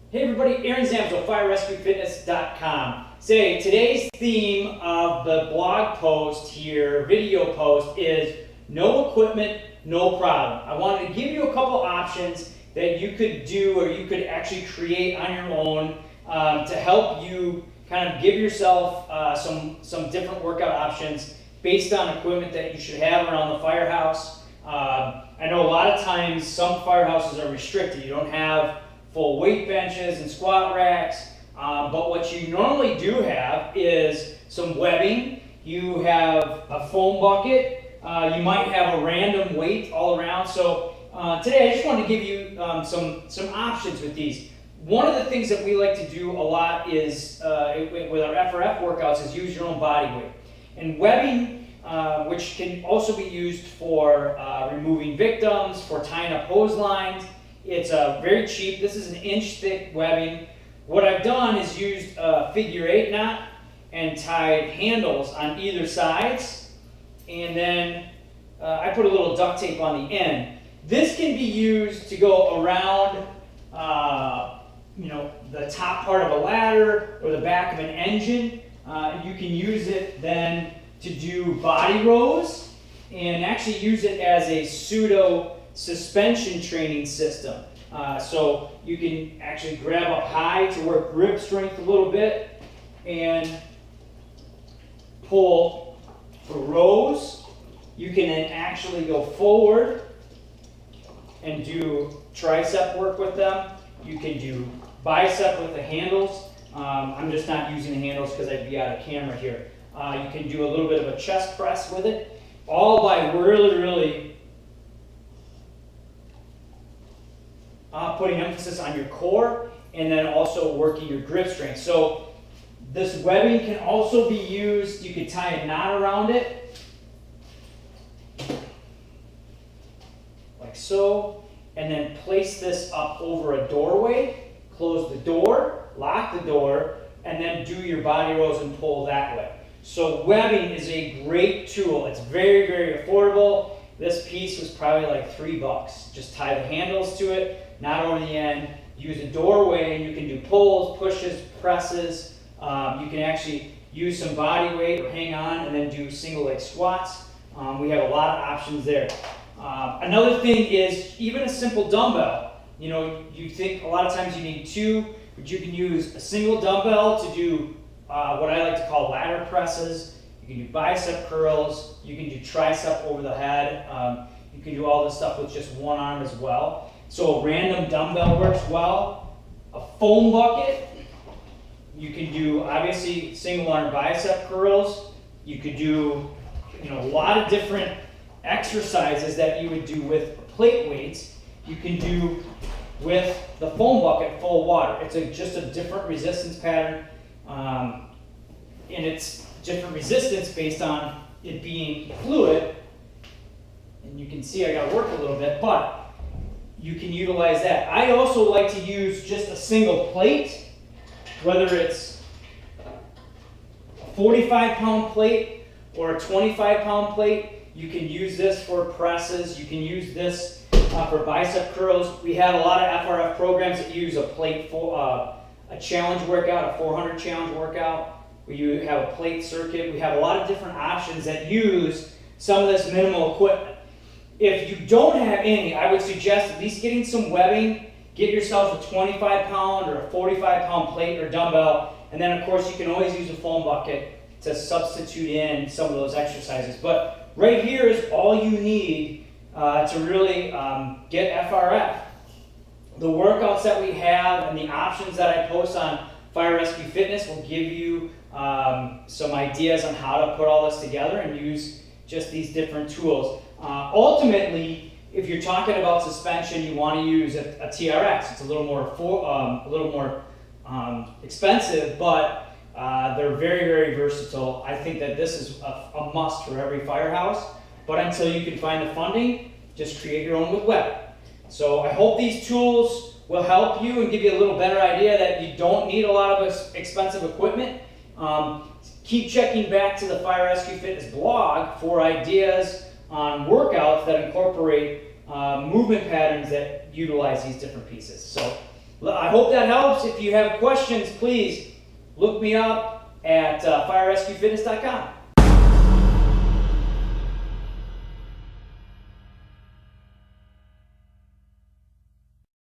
Hey everybody, Aaron Zamzo, FireRescueFitness.com. Say, today's theme of the blog post here, video post, is no equipment, no problem. I wanted to give you a couple options that you could do or you could actually create on your own to help you kind of give yourself some different workout options based on equipment that you should have around the firehouse. I know a lot of times some firehouses are restricted. You don't have full weight benches and squat racks, but what you normally do have is some webbing. You have a foam bucket. You might have a random weight all around. So today I just wanted to give you some options with these. One of the things that we like to do a lot is with our FRF workouts is use your own body weight. And webbing, which can also be used for removing victims, for tying up hose lines. It's very cheap. This is an inch thick webbing. What I've done is used a figure 8 knot and tied handles on either sides, and then I put a little duct tape on the end. This can be used to go around the top part of a ladder or the back of an engine. You can use it then to do body rows and actually use it as a pseudo suspension training system. So you can actually grab up high to work grip strength a little bit and pull for rows. You can then actually go forward and do tricep work with them. You can do bicep with the handles. I'm just not using the handles because I'd be out of camera here. You can do a little bit of a chest press with it, all by really putting emphasis on your core and then also working your grip strength. So this webbing can also be used, you could tie a knot around it, like so, and then place this up over a doorway, close the door, lock the door, and then do your body rows and pull that way. So webbing is a great tool. It's very affordable. This piece was probably like $3. Just tie the handles to it, knot over the end, use a doorway, and you can do pulls, pushes, presses. You can actually use some body weight or hang on and then do single leg squats. We have a lot of options there. Another thing is even a simple dumbbell. You know, you think a lot of times you need two, but you can use a single dumbbell to do what I like to call ladder presses. You can do bicep curls. You can do tricep over the head. You can do all this stuff with just one arm as well. So a random dumbbell works well. A foam bucket. You can do obviously single arm bicep curls. You could do a lot of different exercises that you would do with plate weights. You can do with the foam bucket full of water. It's just a different resistance pattern. And it's different resistance based on it being fluid. And you can see I got to work a little bit, but you can utilize that. I also like to use just a single plate, whether it's a 45-pound plate or a 25-pound plate. You can use this for presses. You can use this for bicep curls. We have a lot of FRF programs that use a plate for a challenge workout, a 400 challenge workout, where you have a plate circuit. We have a lot of different options that use some of this minimal equipment. If you don't have any, I would suggest at least getting some webbing. Get yourself a 25-pound or a 45-pound plate or dumbbell, and then of course you can always use a foam bucket to substitute in some of those exercises. But right here is all you need to really get FRF. The workouts that we have and the options that I post on Fire Rescue Fitness will give you some ideas on how to put all this together and use just these different tools. Ultimately, if you're talking about suspension, you want to use a TRX. It's a little more expensive, but they're very versatile. I think that this is a must for every firehouse. But until you can find the funding, just create your own with web. So I hope these tools will help you and give you a little better idea that you don't need a lot of expensive equipment. Keep checking back to the Fire Rescue Fitness blog for ideas on workouts that incorporate movement patterns that utilize these different pieces. So I hope that helps. If you have questions, please look me up at firerescuefitness.com.